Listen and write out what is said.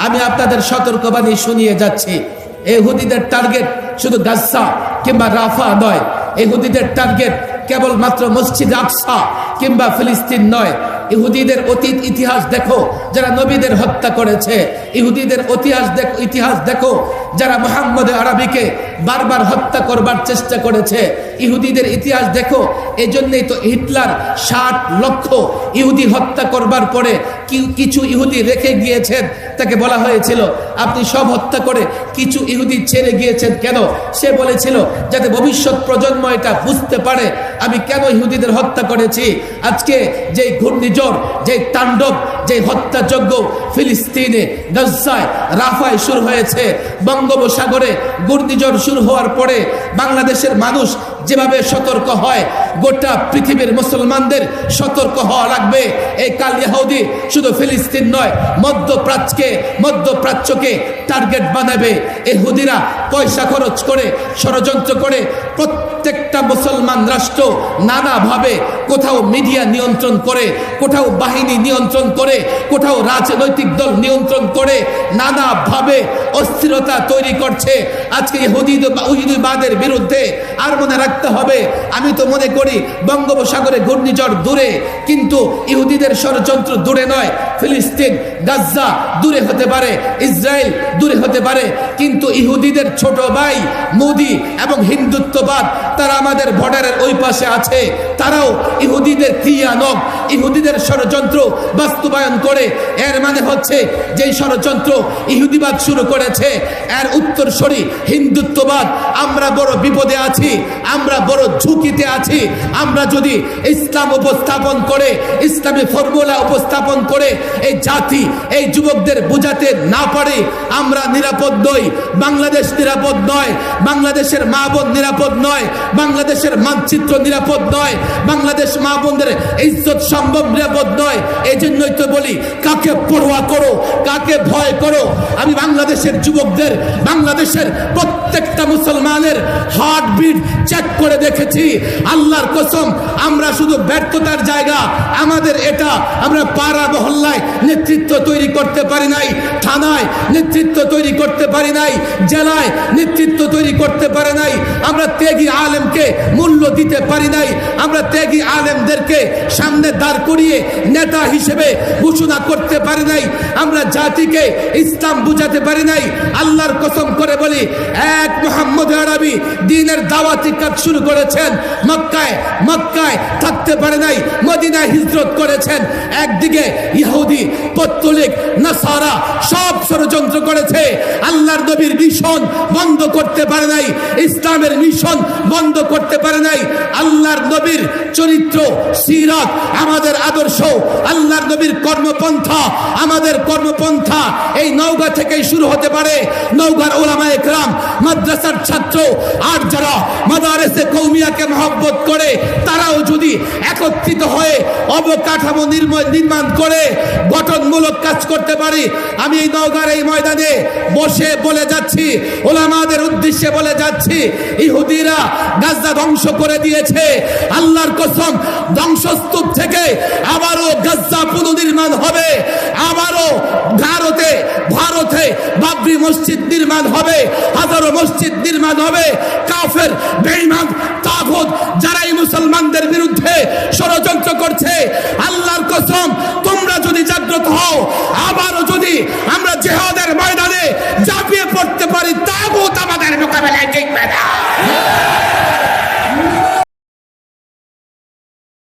আমি আপনাদের সতর্কবাণী শুনিয়ে যাচ্ছি, ইহুদিদের টার্গেট শুধু গাজ্জা কিংবা রাফা নয়, ইহুদিদের টার্গেট কেবলমাত্র মসজিদ আকসা কিংবা ফিলিস্তিন নয়। ইহুদিদের অতীত ইতিহাস দেখো, যারা নবীদের হত্যা করেছে। ইহুদিদের ইতিহাস দেখো, যারা মুহাম্মদ আরবিকে বারবার হত্যা করবার চেষ্টা করেছে। ইহুদিদের ইতিহাস দেখো, এজন্যই তো হিটলার 60 লক্ষ ইহুদি হত্যা করবার পরে কিছু ইহুদি রেখে গিয়েছেন, তাকে বলা হয়েছিল আপনি সব হত্যা করে কিছু ইহুদি ছেড়ে গিয়েছেন কেন? সে বলেছিল যাতে ভবিষ্যৎ প্রজন্ম এটা বুঝতে পারে আমি কেন ইহুদিদের হত্যা করেছি। আজকে যেই ঘূর্ণিঝড়, যেই তাণ্ডব, যেই হত্যাযজ্ঞ ফিলিস্তিনে, গাজ্জায়, রাফায় শুরু হয়েছে, বঙ্গোপসাগরে ঘূর্ণিঝড় শুরু হওয়ার পরে বাংলাদেশের মানুষ যেভাবে সতর্ক হয়, গোটা পৃথিবীর মুসলমানদের সতর্ক হওয়া লাগবে। এই কাল ইহুদি শুধু ফিলিস্তিন নয়, মধ্যপ্রাচ্যকে টার্গেট বানাবে। ইহুদিরা পয়সা খরচ করে, ষড়যন্ত্র করে প্রত্যেকটা মুসলমান রাষ্ট্র নানাভাবে, কোথাও মিডিয়া নিয়ন্ত্রণ করে, কোথাও বাহিনী নিয়ন্ত্রণ করে, কোথাও রাজনৈতিক দল নিয়ন্ত্রণ করে, নানাভাবে অস্থিরতা তৈরি করছে আজকে ইহুদিবাদের বিরুদ্ধে। আর মনে রাখতে হবে, আমি তো মনে করি বঙ্গোপসাগরে ঘূর্ণিঝড় দূরে, কিন্তু ইহুদিদের ষড়যন্ত্র দূরে নয়। ফিলিস্তিন, গাজ্জা দূরে হতে পারে, ইসরায়েল দূরে হতে পারে, কিন্তু ইহুদিদের ছোট ভাই মোদি এবং হিন্দুত্ববাদ তারা আমাদের বর্ডারের ওই পাশে আছে। তারাও ইহুদিদের ক্রিয়ানক, ইহুদিদের ষড়যন্ত্র বাস্তবায়ন করে। এর মানে হচ্ছে যেই ষড়যন্ত্র ইহুদিবাদ শুরু করেছে, এর উত্তরসূরি হিন্দুত্ববাদ। আমরা বড় বিপদে আছি, আমরা বড় ঝুঁকিতে আছি। আমরা যদি ইসলাম উপস্থাপন করে, ইসলামী ফর্মুলা উপস্থাপন করে এই জাতি, এই যুবকদের বুঝাতে না পারি, আমরা নিরাপদ নই। বাংলাদেশ নিরাপদ নয়, বাংলাদেশের মা বোন নিরাপদ নয়, বাংলাদেশের মানচিত্র নিরাপদ নয়, বাংলাদেশ মা বোনদের ইজ্জত সম্ভব নিরাপদ নয়। এই জন্যই তো বলি, কাকে পরোয়া করো, কাকে ভয় করো। আমি বাংলাদেশের যুবকদের, বাংলাদেশের প্রত্যেকটা মুসলমানের হার্টবিট চেক করে দেখেছি। আল্লাহর কসম, আমরা শুধু ব্যর্থতার জায়গা আমাদের এটা, আমরা পাড়া মহল্লায় নেতৃত্ব তৈরি করতে পারি নাই, থানায় নেতৃত্ব তৈরি করতে পারি নাই, জেলায় নেতৃত্ব তৈরি করতে পারি নাই, আমরা ত্যাগী আলেমকে মূল্য দিতে পারি নাই, আমরা ত্যাগী আলেমদেরকে সামনে দাঁড় করিয়ে নেতা হিসেবে ঘোষণা করতে পারি নাই, আমরা জাতিকে ইসলাম বুঝাতে পারি নাই। আল্লাহর কসম করে বলি, এক মুহাম্মদ আরবি দ্বীনের দাওয়াতি কাজ শুরু করেছেন, মক্কায় থাকতে পারে নাই, মদিনায় হিজরত করেছেন। একদিকে ইহুদি, পত্তলিক, নাসারা সব ষড়যন্ত্র করেছে, আল্লাহর নবীর মিশন বন্ধ করতে পারে নাই, ইসলামের মিশন বন্ধ করতে পারে নাই। আল্লাহর নবীর চরিত্র, সিরাত আমাদের আদর্শ, আল্লাহর নবীর কর্মপন্থা আমাদের কর্মপন্থা। এই নওগাঁ থেকেই শুরু হতে পারে। নওগাঁর উলামায়ে কেরাম, মাদ্রাসার ছাত্র আর যারা মাদারেসে কওমিয়াকে মহব্বত করে, তারাও যদি একত্রিত হয়ে অবকাঠামো নির্মাণ করে গঠনমূলক কাজ করতে পারি, আমি এই নওগাঁর এই ময়দানে বসে বলে যাচ্ছি, ওলামাদের উদ্দেশ্যে বলে যাচ্ছি, ইহুদিরা গাজ্জা ধ্বংস করে দিয়েছে। আল্লাহর কসম, ধ্বংসস্তূপ থেকে আবারও গাজ্জা পুনর্নির্মাণ হবে, আবারও ভারতে বাবরি মসজিদ নির্মাণ হবে, হাজারো মসজিদ নির্মাণ হবে। কাফের, বেঈমান, তাগুত যারা এই মুসলমানদের বিরুদ্ধে ষড়যন্ত্র করছে, আল্লাহর কসম, তোমরা যদি জাগ্রত হও, আবারও যদি আমরা জিহাদের ময়দানে ঝাঁপিয়ে পড়তে পারি, তাগুত আমাদের মোকাবেলায় টিকবে না।